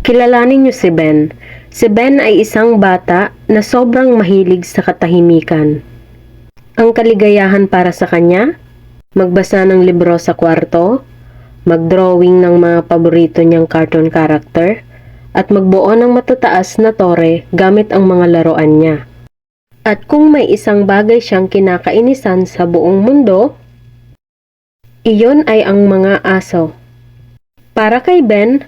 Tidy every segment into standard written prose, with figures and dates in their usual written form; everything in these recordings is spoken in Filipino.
Kilalanin niyo si Ben. Si Ben ay isang bata na sobrang mahilig sa katahimikan. Ang kaligayahan para sa kanya? Magbasa ng libro sa kwarto, mag-drawing ng mga paborito niyang cartoon character, at magbuo ng matataas na tore gamit ang mga laruan niya. At kung may isang bagay siyang kinakainisan sa buong mundo, iyon ay ang mga aso. Para kay Ben,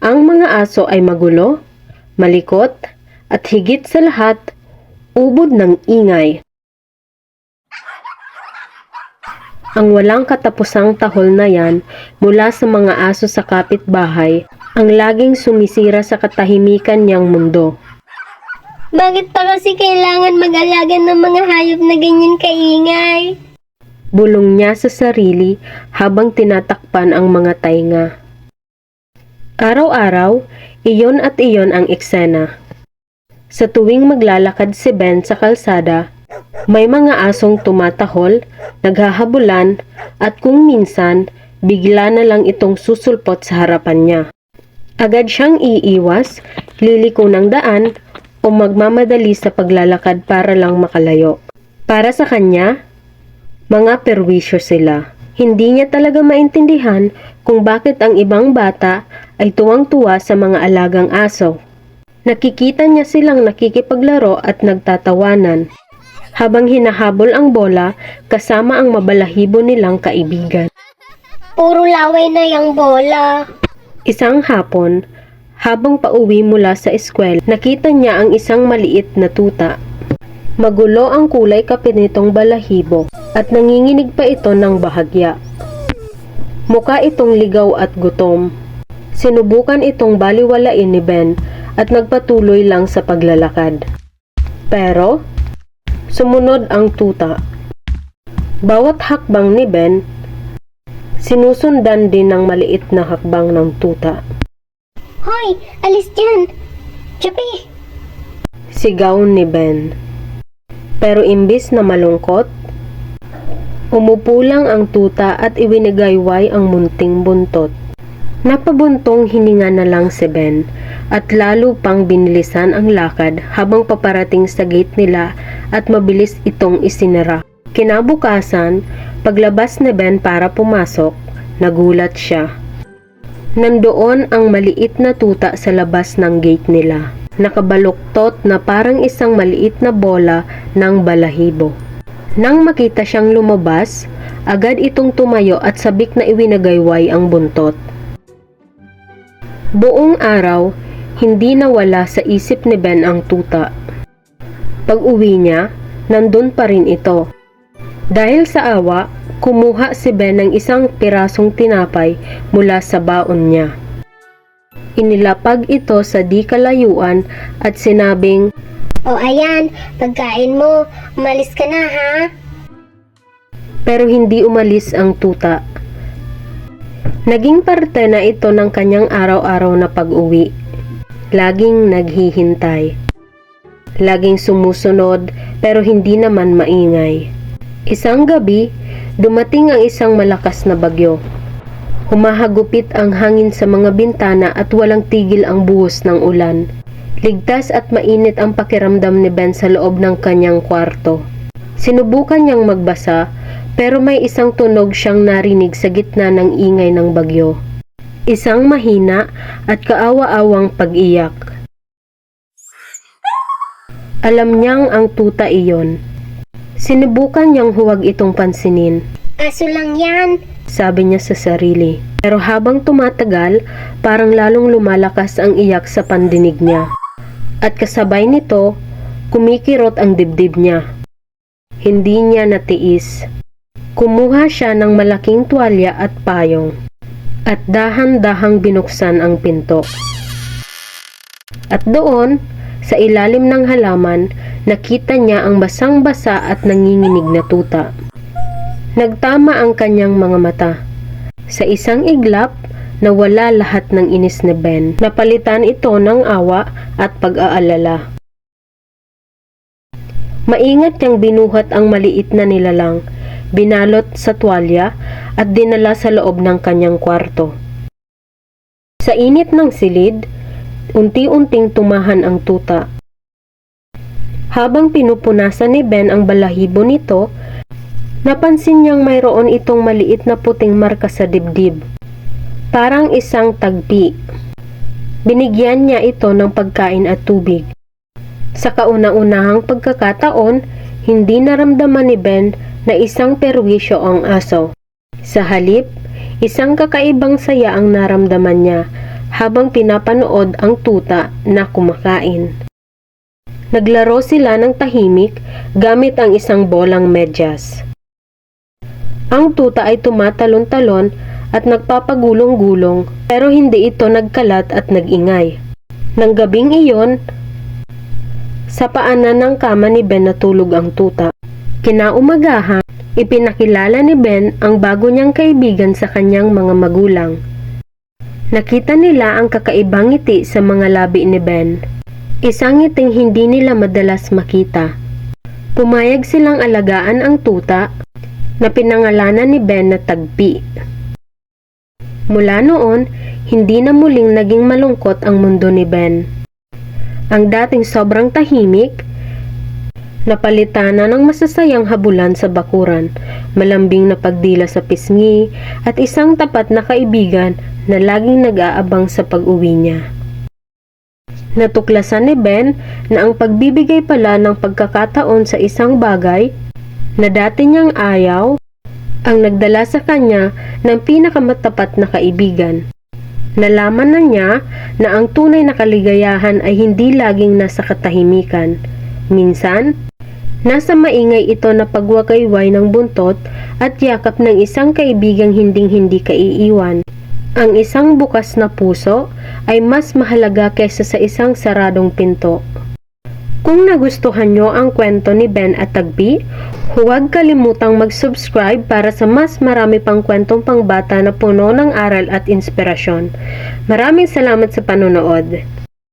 ang mga aso ay magulo, malikot, at higit sa lahat, ubod ng ingay. Ang walang katapusang tahol na yan mula sa mga aso sa kapitbahay ang laging sumisira sa katahimikan niyang mundo. Bakit pa kasi kailangan mag-alaga ng mga hayop na ganyan kaingay? Bulong niya sa sarili habang tinatakpan ang mga tainga. Araw-araw, iyon at iyon ang eksena. Sa tuwing maglalakad si Ben sa kalsada, may mga asong tumatahol, naghahabulan, at kung minsan, bigla na lang itong susulpot sa harapan niya. Agad siyang iiwas, liliko ng daan, o magmamadali sa paglalakad para lang makalayo. Para sa kanya, mga perwisyo sila. Hindi niya talaga maintindihan kung bakit ang ibang bata ay tuwang-tuwa sa mga alagang aso. Nakikita niya silang nakikipaglaro at nagtatawanan, habang hinahabol ang bola kasama ang mabalahibo nilang kaibigan. Puro laway na yung bola. Isang hapon, habang pauwi mula sa eskwela, nakita niya ang isang maliit na tuta. Magulo ang kulay kape nitong balahibo at nanginginig pa ito ng bahagya. Mukha itong ligaw at gutom. Sinubukan itong baliwalain ni Ben at nagpatuloy lang sa paglalakad. Pero, sumunod ang tuta. Bawat hakbang ni Ben, sinusundan din ng maliit na hakbang ng tuta. Hoy, alis dyan! Chapi! Sigaw ni Ben. Pero imbis na malungkot, umupo lang ang tuta at iwinigayway ang munting buntot. Napabuntong hininga na lang si Ben at lalo pang binilisan ang lakad habang paparating sa gate nila at mabilis itong isinara. Kinabukasan, paglabas ni Ben para pumasok, nagulat siya. Nandoon ang maliit na tuta sa labas ng gate nila. Nakabaluktot na parang isang maliit na bola ng balahibo. Nang makita siyang lumabas, agad itong tumayo at sabik na iwinagayway ang buntot. Buong araw, hindi nawala sa isip ni Ben ang tuta. Pag-uwi niya, nandun pa rin ito. Dahil sa awa, kumuha si Ben ng isang pirasong tinapay mula sa baon niya. Inilapag ito sa di kalayuan at sinabing, O ayan, pagkain mo, umalis ka na ha? pero hindi umalis ang tuta. Naging parte na ito ng kanyang araw-araw na pag-uwi. Laging naghihintay. Laging sumusunod pero hindi naman maingay. Isang gabi, dumating ang isang malakas na bagyo. Humahagupit ang hangin sa mga bintana at walang tigil ang buhos ng ulan. Ligtas at mainit ang pakiramdam ni Ben sa loob ng kanyang kwarto. Sinubukan niyang magbasa pero may isang tunog siyang narinig sa gitna ng ingay ng bagyo. Isang mahina at kaawa-awang pag-iyak. Alam niyang ang tuta iyon. Sinubukan niyang huwag itong pansinin. Aso lang yan. Sabi niya sa sarili. Pero habang tumatagal, parang lalong lumalakas ang iyak sa pandinig niya. At kasabay nito, kumikirot ang dibdib niya. Hindi niya natiis. Kumuha siya ng malaking tuwalya at payong. At dahan-dahang binuksan ang pinto. At doon, sa ilalim ng halaman, nakita niya ang basang-basa at nanginginig na tuta. Nagtama ang kanyang mga mata. Sa isang iglap, nawala lahat ng inis ni Ben. Napalitan ito ng awa at pag-aalala. Maingat niyang binuhat ang maliit na nilalang, binalot sa tuwalya at dinala sa loob ng kanyang kwarto. Sa init ng silid, Unti-unting tumahan ang tuta. Habang pinupunasan ni Ben ang balahibo nito, napansin niyang mayroon itong maliit na puting marka sa dibdib. Parang isang tagpi. Binigyan niya ito ng pagkain at tubig. Sa kauna-unahang pagkakataon, hindi naramdaman ni Ben na isang perwisyo ang aso. Sa halip, isang kakaibang saya ang naramdaman niya habang pinapanood ang tuta na kumakain. Naglaro sila ng tahimik gamit ang isang bolang medyas. Ang tuta ay tumatalon-talon at nagpapagulong-gulong pero hindi ito nagkalat at nag-ingay. Nang gabing iyon, sa paanan ng kama ni Ben natulog ang tuta. Kinaumagahan, ipinakilala ni Ben ang bago niyang kaibigan sa kanyang mga magulang. Nakita nila ang kakaibang ngiti sa mga labi ni Ben. Isang ngiting hindi nila madalas makita. Pumayag silang alagaan ang tuta na pinangalanan ni Ben na Tagpi. Mula noon, hindi na muling naging malungkot ang mundo ni Ben. Ang dating sobrang tahimik, napalitan na ng masasayang habulan sa bakuran, malambing na pagdila sa pisngi, at isang tapat na kaibigan na laging nag-aabang sa pag-uwi niya. Natuklasan ni Ben na ang pagbibigay pala ng pagkakataon sa isang bagay na dati niyang ayaw, ang nagdala sa kanya ng pinakamatapat na kaibigan. Nalaman na niya na ang tunay na kaligayahan ay hindi laging nasa katahimikan. Minsan, nasa maingay ito na pagwagayway ng buntot at yakap ng isang kaibigang hinding-hindi kaiiwan. Ang isang bukas na puso ay mas mahalaga kaysa sa isang saradong pinto. Kung nagustuhan nyo ang kwento ni Ben at Tagpi, huwag kalimutang mag-subscribe para sa mas marami pang kwentong pangbata na puno ng aral at inspirasyon. Maraming salamat sa panonood.